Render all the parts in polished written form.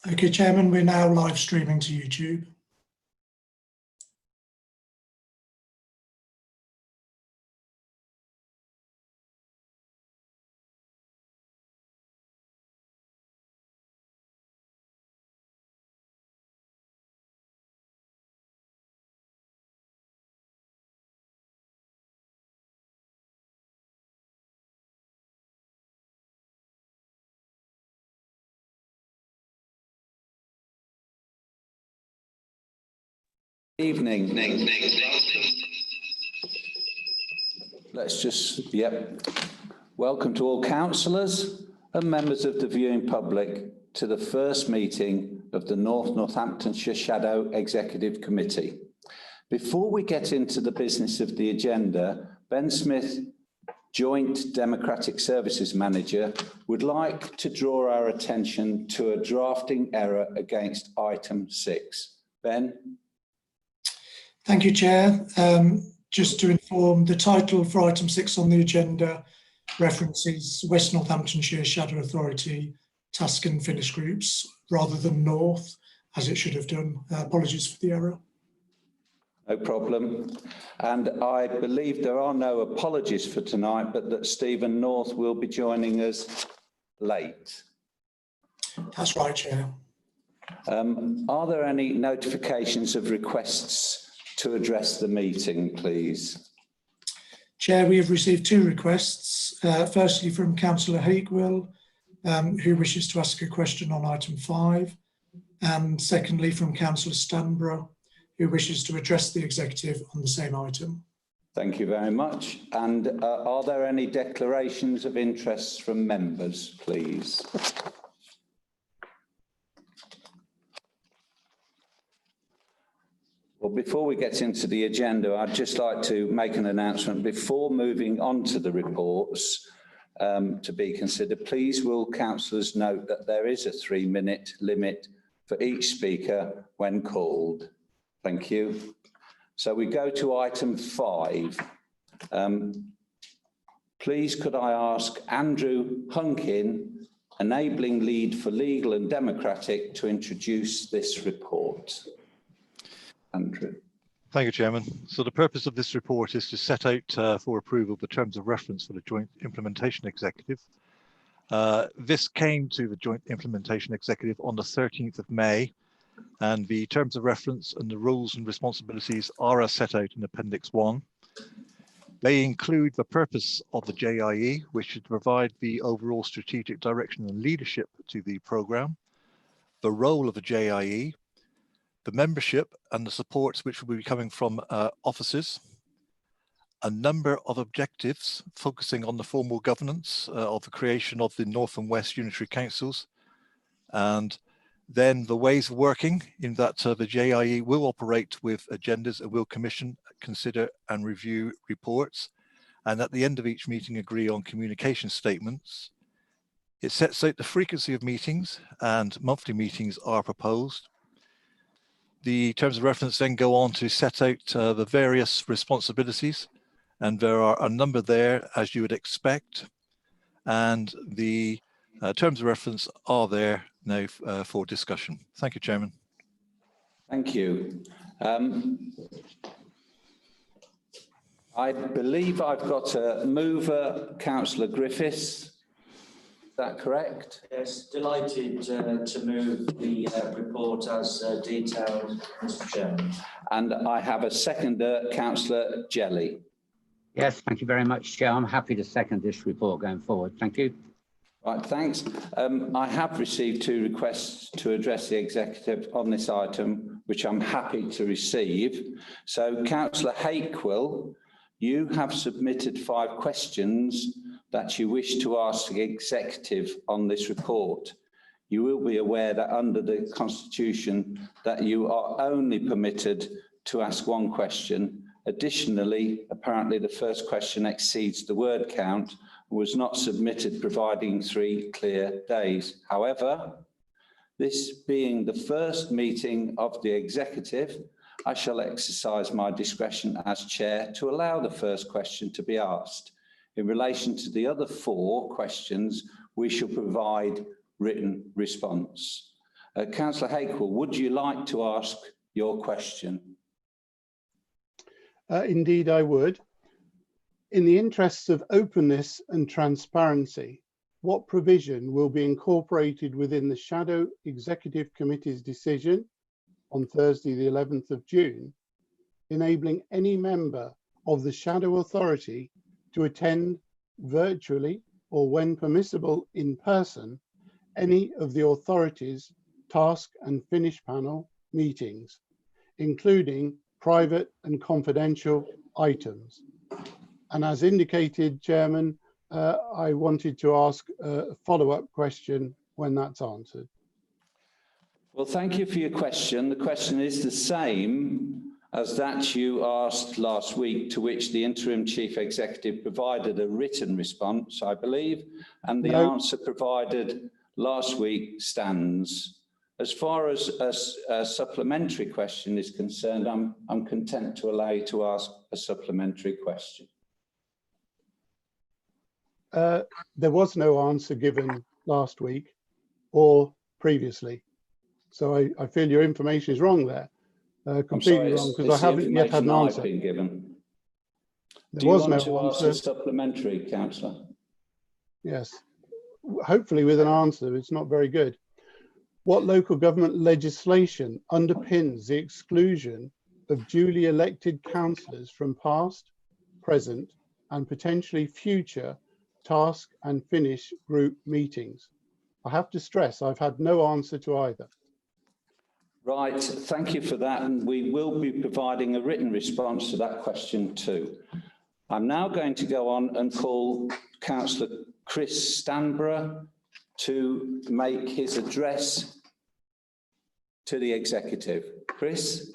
Okay, Chairman, we're now live streaming to YouTube. Evening. Let's just, welcome to all councillors and members of the viewing public to the first meeting of the Northamptonshire Shadow Executive Committee. Before we get into the business of the agenda, Ben Smith, Joint Democratic Services Manager, would like to draw our attention to a drafting error against item 6. Ben? Thank you, Chair. Just to inform, the title for item 6 on the agenda references West Northamptonshire Shadow Authority task and finish groups rather than North, as it should have done. Apologies for the error. No problem. And I believe there are no apologies for tonight, but that Stephen North will be joining us late. That's right, Chair. Are there any notifications of requests to address the meeting, please? Chair, we have received 2 requests. Firstly, from Councillor Hakewill, who wishes to ask a question on item 5. And secondly, from Councillor Stanborough, who wishes to address the executive on the same item. Thank you very much. And are there any declarations of interest from members, please? Well, before we get into the agenda, I'd just like to make an announcement before moving on to the reports to be considered. Please will councillors note that there is a 3-minute limit for each speaker when called. Thank you. So we go to item 5. Please could I ask Andrew Hunkin, Enabling Lead for Legal and Democratic, to introduce this report. Andrew. Thank you, Chairman. So the purpose of this report is to set out for approval the terms of reference for the Joint Implementation Executive. This came to the Joint Implementation Executive on the 13th of May, and the terms of reference and the rules and responsibilities are as set out in Appendix 1. They include the purpose of the JIE, which is to provide the overall strategic direction and leadership to the programme, the role of the JIE, the membership and the supports which will be coming from officers, a number of objectives focusing on the formal governance of the creation of the North and West Unitary Councils, and then the ways of working in that the JIE will operate with agendas and will commission, consider and review reports, and at the end of each meeting agree on communication statements. It sets out the frequency of meetings, and monthly meetings are proposed. The terms of reference then go on to set out the various responsibilities, and there are a number there, as you would expect, and the terms of reference are there now for discussion. Thank you, Chairman. Thank you. I believe I've got a mover, Councillor Griffiths. Is that correct? Yes, delighted to move the report as detailed, Mr. Chairman. And I have a seconder, Councillor Jelly. Yes, thank you very much, Chair. I'm happy to second this report going forward. Thank you. Right, thanks. I have received 2 requests to address the executive on this item, which I'm happy to receive. So, Councillor Hakewill, you have submitted 5 questions that you wish to ask the executive on this report. You will be aware that under the Constitution that you are only permitted to ask 1 question. Additionally, apparently the first question exceeds the word count and was not submitted, providing 3 clear days. However, this being the first meeting of the executive, I shall exercise my discretion as chair to allow the first question to be asked. In relation to the other 4 questions, we shall provide written response. Councillor Hakewill, would you like to ask your question? Indeed, I would. In the interests of openness and transparency, what provision will be incorporated within the Shadow Executive Committee's decision on Thursday, the 11th of June, enabling any member of the Shadow Authority to attend virtually or, when permissible, in person, any of the authority's task and finish panel meetings, including private and confidential items? And as indicated, Chairman, I wanted to ask a follow-up question when that's answered. Well, thank you for your question. The question is the same as that you asked last week, to which the interim chief executive provided a written response, I believe, and the answer provided last week stands. As far as a supplementary question is concerned, I'm content to allow you to ask a supplementary question. There was no answer given last week or previously. So I feel your information is wrong there, completely wrong, because I haven't yet had an answer. Been given. There was no to answer. Ask a supplementary, Councillor? Yes, hopefully with an answer. It's not very good. What local government legislation underpins the exclusion of duly elected councillors from past, present, and potentially future task and finish group meetings? I have to stress I've had no answer to either. Right, thank you for that, and we will be providing a written response to that question too. I'm now going to go on and call Councillor Chris Stanborough to make his address to the executive. Chris?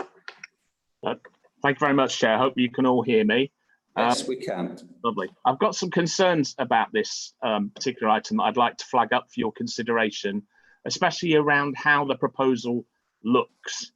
Thank you very much, Chair. I hope you can all hear me. Yes, we can. Lovely. I've got some concerns about this particular item that I'd like to flag up for your consideration, especially around how the proposal looks.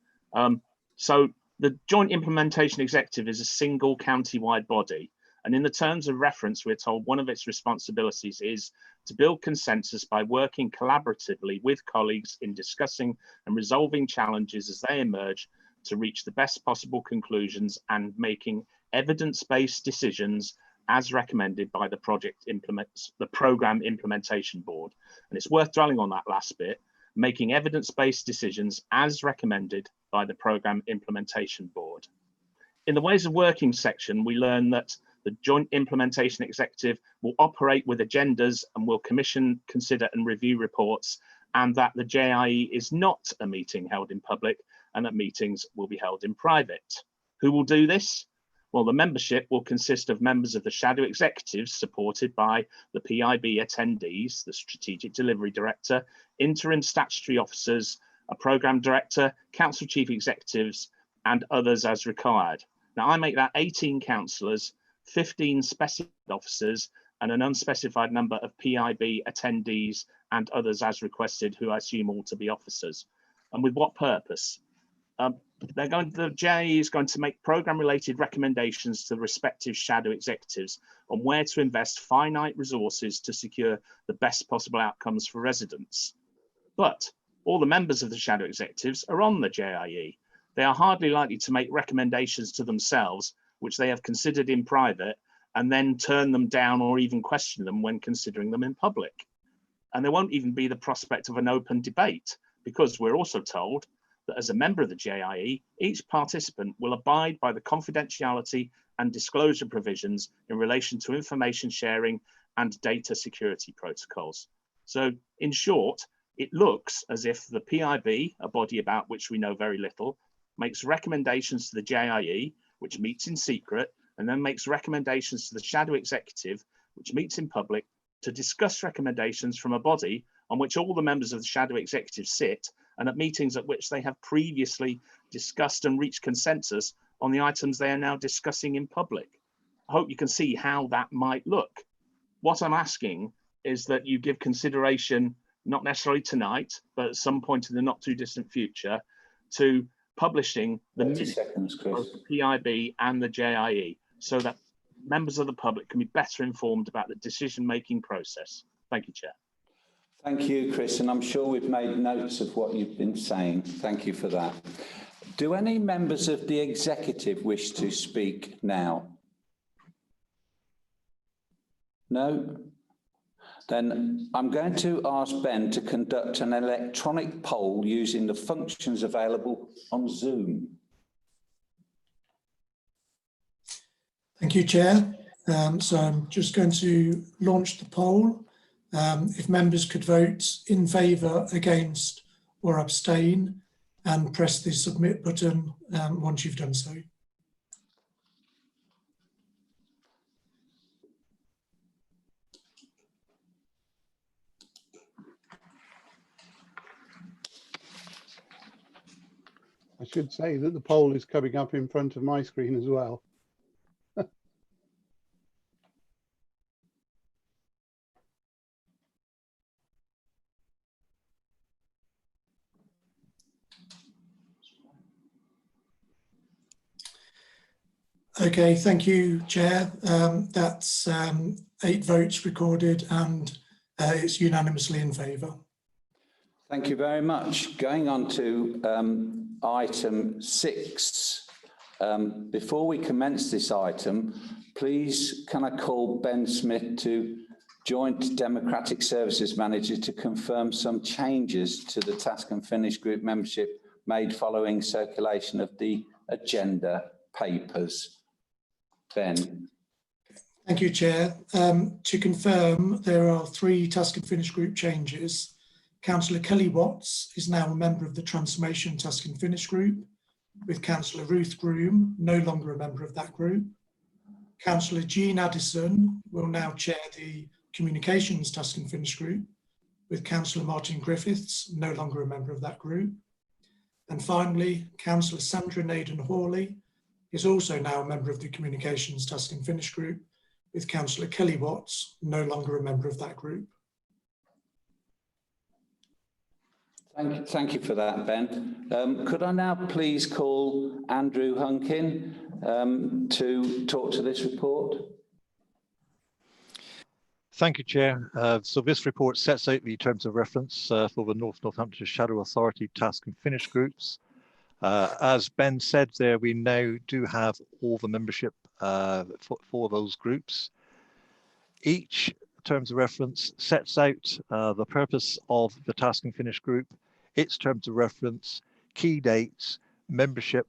So the Joint Implementation Executive is a single county-wide body, and in the terms of reference, we're told one of its responsibilities is to build consensus by working collaboratively with colleagues in discussing and resolving challenges as they emerge to reach the best possible conclusions and making evidence-based decisions as recommended by the Programme Implementation Board. And it's worth dwelling on that last bit, making evidence-based decisions as recommended by the Programme Implementation Board. In the Ways of Working section, we learn that the Joint Implementation Executive will operate with agendas and will commission, consider and review reports, and that the JIE is not a meeting held in public and that meetings will be held in private. Who will do this? Well, the membership will consist of members of the Shadow Executives supported by the PIB attendees, the Strategic Delivery Director, interim statutory officers, a Programme Director, Council Chief Executives and others as required. Now I make that 18 councillors, 15 specified officers and an unspecified number of PIB attendees and others as requested, who I assume all to be officers. And with what purpose? The JIE is going to make programme-related recommendations to the respective shadow executives on where to invest finite resources to secure the best possible outcomes for residents. But all the members of the shadow executives are on the JIE. They are hardly likely to make recommendations to themselves, which they have considered in private, and then turn them down or even question them when considering them in public. And there won't even be the prospect of an open debate, because we're also told that as a member of the JIE, each participant will abide by the confidentiality and disclosure provisions in relation to information sharing and data security protocols. So in short, it looks as if the PIB, a body about which we know very little, makes recommendations to the JIE, which meets in secret, and then makes recommendations to the shadow executive, which meets in public, to discuss recommendations from a body on which all the members of the shadow executive sit, and at meetings at which they have previously discussed and reached consensus on the items they are now discussing in public. I hope you can see how that might look. What I'm asking is that you give consideration, not necessarily tonight, but at some point in the not too distant future, to publishing the 30 minutes seconds, of Chris. both the PIB and the JIE, so that members of the public can be better informed about the decision-making process. Thank you, Chair. Thank you, Chris, and I'm sure we've made notes of what you've been saying. Thank you for that. Do any members of the executive wish to speak now? No? Then I'm going to ask Ben to conduct an electronic poll using the functions available on Zoom. Thank you, Chair. So I'm just going to launch the poll. If members could vote in favour, against or abstain and press the submit button once you've done so. I should say that the poll is coming up in front of my screen as well. Okay, thank you, Chair. That's 8 votes recorded and it's unanimously in favour. Thank you very much. Going on to item 6. Before we commence this item, please can I call Ben Smith to Joint Democratic Services Manager to confirm some changes to the Task and Finish Group membership made following circulation of the agenda papers. Ben. Thank you, Chair. To confirm, there are 3 Task and Finish Group changes. Councillor Kelly Watts is now a member of the Transformation Task and Finish Group, with Councillor Ruth Groom no longer a member of that group. Councillor Jean Addison will now chair the Communications Task and Finish Group, with Councillor Martin Griffiths no longer a member of that group. And finally, Councillor Sandra Naden-Hawley is also now a member of the Communications Task and Finish Group, with Councillor Kelly Watts no longer a member of that group. Thank you for that, Ben. Could I now please call Andrew Hunkin to talk to this report? Thank you, Chair. So this report sets out the terms of reference for the Northamptonshire Shadow Authority Task and Finish Groups. As Ben said there, we now do have all the membership for those groups. Each terms of reference sets out the purpose of the Task and Finish Group, its terms of reference, key dates, membership,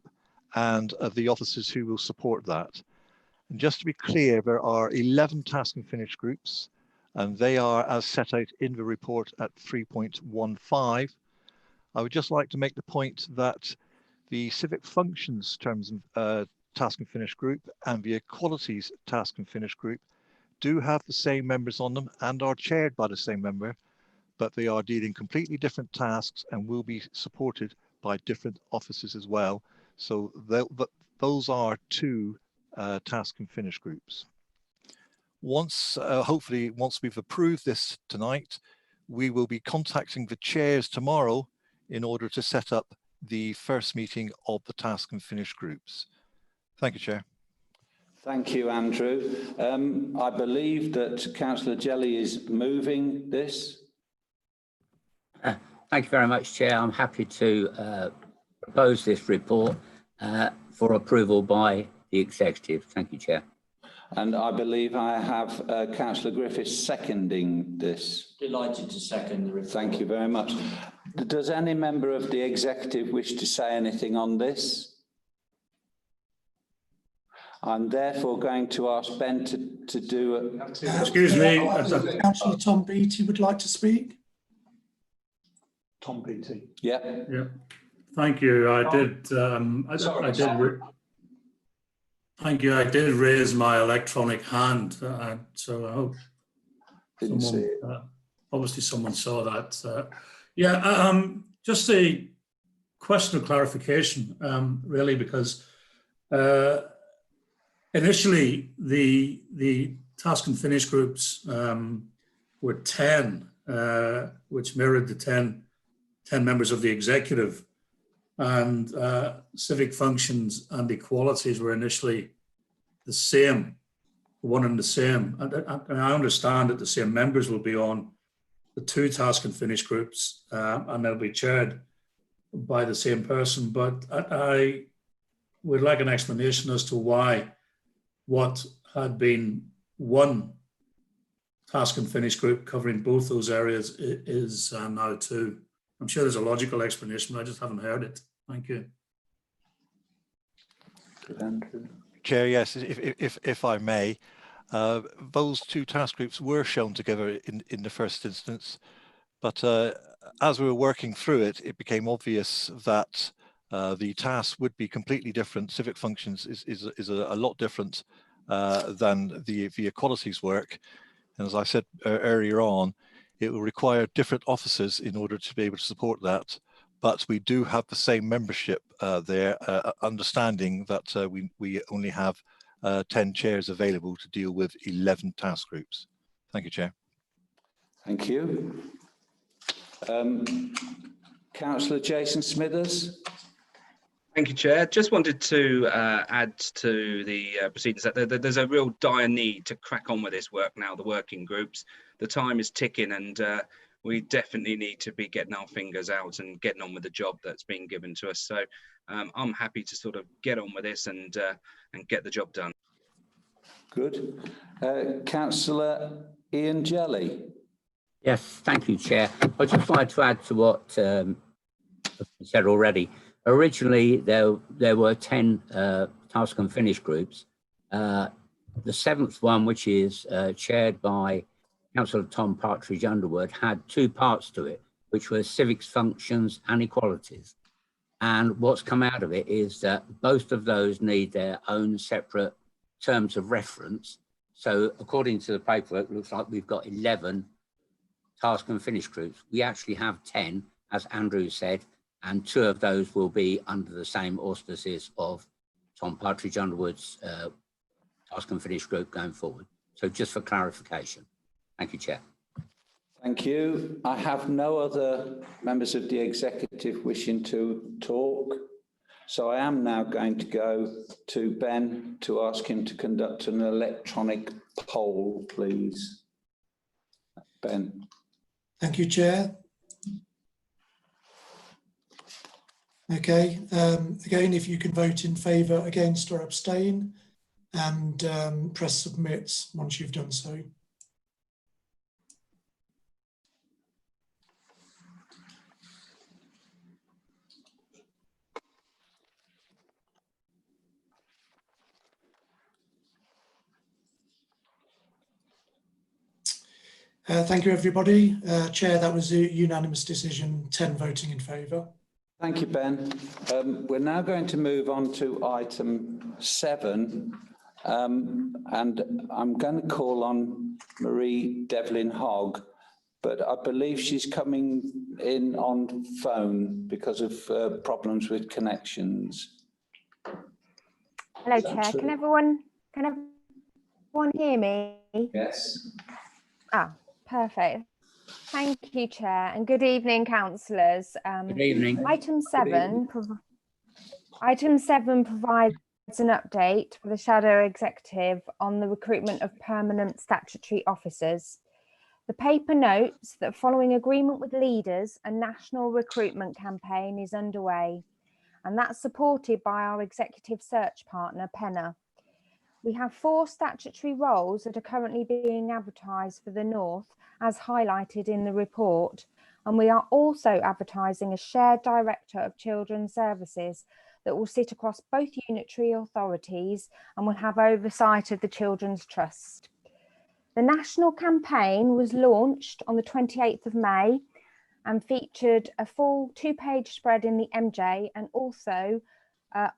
and the officers who will support that. And just to be clear, there are 11 Task and Finish Groups, and they are as set out in the report at 3.15. I would just like to make the point that the Civic Functions terms of Task and Finish Group and the Equalities Task and Finish Group do have the same members on them and are chaired by the same member, but they are dealing completely different tasks and will be supported by different officers as well. So those are 2 Task and Finish Groups. Hopefully, once we've approved this tonight, we will be contacting the chairs tomorrow in order to set up the first meeting of the Task and Finish Groups. Thank you, Chair. Thank you, Andrew. I believe that Councillor Jelly is moving this. Thank you very much, Chair. I'm happy to propose this report for approval by the Executive. Thank you, Chair. And I believe I have Councillor Griffiths seconding this. Delighted to second the report. Thank you very much. Does any member of the Executive wish to say anything on this? I'm therefore going to ask Ben to do a... Excuse me. Councillor Tom Beattie would like to speak. Tom Beattie. Yeah. Yeah. Thank you. I did. Thank you. I did raise my electronic hand, so I hope obviously someone saw that. Just a question of clarification, really, because initially the Task and Finish Groups were 10, which mirrored the 10 members of the Executive. and civic functions and equalities were initially the same, one and the same. And I understand that the same members will be on the two task and finish groups, and they'll be chaired by the same person. But I would like an explanation as to why what had been one task and finish group covering both those areas is now two. I'm sure there's a logical explanation, but I just haven't heard it. Thank you. Andrew. Chair, yes, if I may, those two task groups were shown together in the first instance, but as we were working through it, it became obvious that the tasks would be completely different. Civic functions is a lot different than the equalities work. And as I said earlier on, it will require different officers in order to be able to support that. But we do have the same membership there, understanding that we only have 10 chairs available to deal with 11 task groups. Thank you, Chair. Thank you. Councillor Jason Smithers. Thank you, Chair. Just wanted to add to the proceedings that there's a real dire need to crack on with this work now, the working groups. The time is ticking, and we definitely need to be getting our fingers out and getting on with the job that's been given to us. So I'm happy to sort of get on with this and get the job done. Good. Councillor Ian Jelly. Yes, thank you, Chair. I just wanted to add to what I said already. Originally, there were 10 task and finish groups. The seventh one, which is chaired by Councillor Tom Partridge Underwood, had two parts to it, which were civics functions and equalities. And what's come out of it is that both of those need their own separate terms of reference. So according to the paperwork, it looks like we've got 11 task and finish groups. We actually have 10, as Andrew said, and 2 of those will be under the same auspices of Tom Partridge Underwood's task and finish group going forward. So just for clarification. Thank you, Chair. Thank you. I have no other members of the executive wishing to talk. So I am now going to go to Ben to ask him to conduct an electronic poll, please. Ben. Thank you, Chair. Okay, again, if you can vote in favour, against or abstain, and press submit once you've done so. Thank you, everybody. Chair, that was a unanimous decision, 10 voting in favour. Thank you, Ben. We're now going to move on to item 7, and I'm going to call on Marie Devlin Hogg, but I believe she's coming in on phone because of problems with connections. Hello, Chair. Can everyone hear me? Yes. Ah, perfect. Thank you, Chair, and good evening, councillors. Good evening. Item 7 provides an update for the Shadow Executive on the recruitment of permanent statutory officers. The paper notes that following agreement with leaders, a national recruitment campaign is underway, and that's supported by our executive search partner, Penna. We have 4 statutory roles that are currently being advertised for the North, as highlighted in the report, and we are also advertising a shared director of children's services that will sit across both unitary authorities and will have oversight of the Children's Trust. The national campaign was launched on the 28th of May and featured a full 2-page spread in the MJ and also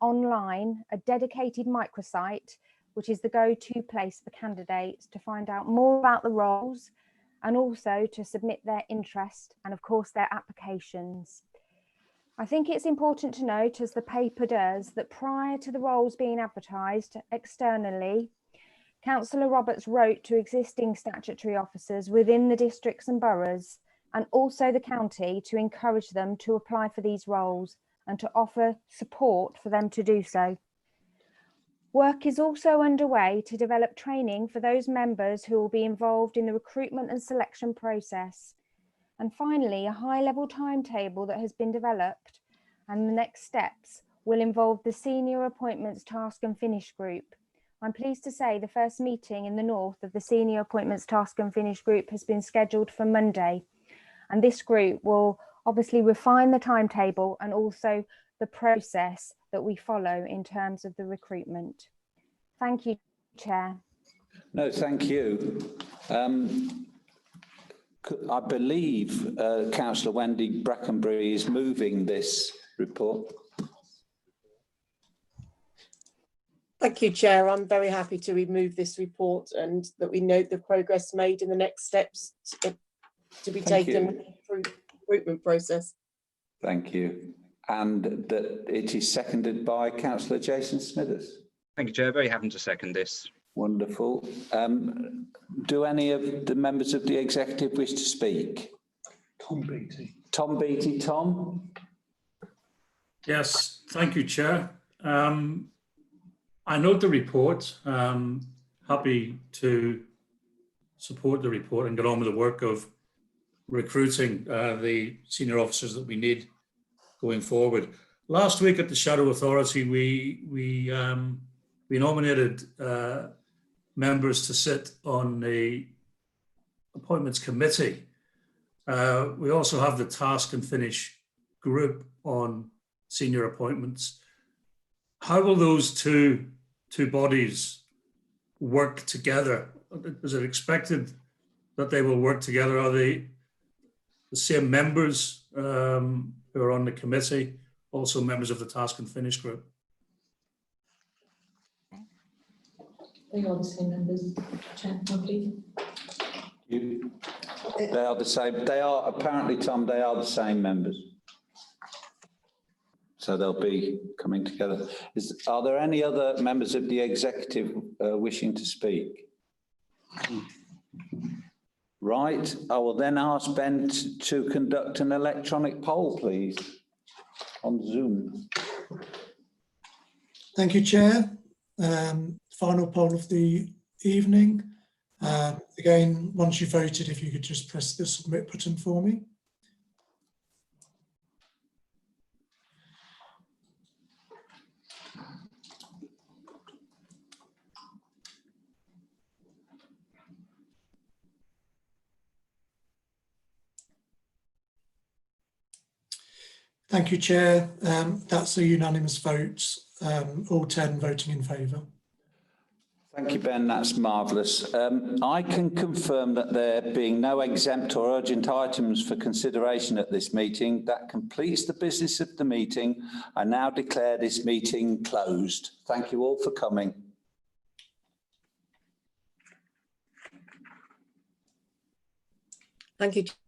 online, a dedicated microsite, which is the go-to place for candidates to find out more about the roles and also to submit their interest and, of course, their applications. I think it's important to note, as the paper does, that prior to the roles being advertised externally, Councillor Roberts wrote to existing statutory officers within the districts and boroughs and also the county to encourage them to apply for these roles and to offer support for them to do so. Work is also underway to develop training for those members who will be involved in the recruitment and selection process. And finally, a high-level timetable that has been developed, and the next steps will involve the Senior Appointments Task and Finish Group. I'm pleased to say the first meeting in the north of the Senior Appointments Task and Finish Group has been scheduled for Monday. And this group will obviously refine the timetable and also the process that we follow in terms of the recruitment. Thank you, Chair. No, thank you. I believe Councillor Wendy Brackenbury is moving this report. Thank you, Chair. I'm very happy to remove this report and that we note the progress made in the next steps to be taken through the recruitment process. Thank you. And that it is seconded by Councillor Jason Smithers. Thank you, Chair. Very happy to second this. Wonderful. Do any of the members of the executive wish to speak? Tom Beattie. Tom Beattie, Tom? Yes, thank you, Chair. I note the report. Happy to support the report and get on with the work of recruiting the senior officers that we need going forward. Last week at the Shadow Authority, we nominated members to sit on the appointments committee. We also have the task and finish group on senior appointments. How will those two bodies work together? Is it expected that they will work together? Are they the same members who are on the committee, also members of the task and finish group? They are the same members, Chair, I believe. They are the same. They are apparently, Tom, they are the same members. So they'll be coming together. Are there any other members of the executive wishing to speak? Right, I will then ask Ben to conduct an electronic poll, please, on Zoom. Thank you, Chair. Final poll of the evening. Again, once you've voted, if you could just press the submit button for me. Thank you, Chair. That's a unanimous vote, all 10 voting in favour. Thank you, Ben. That's marvellous. I can confirm that there being no exempt or urgent items for consideration at this meeting, that completes the business of the meeting. I now declare this meeting closed. Thank you all for coming. Thank you.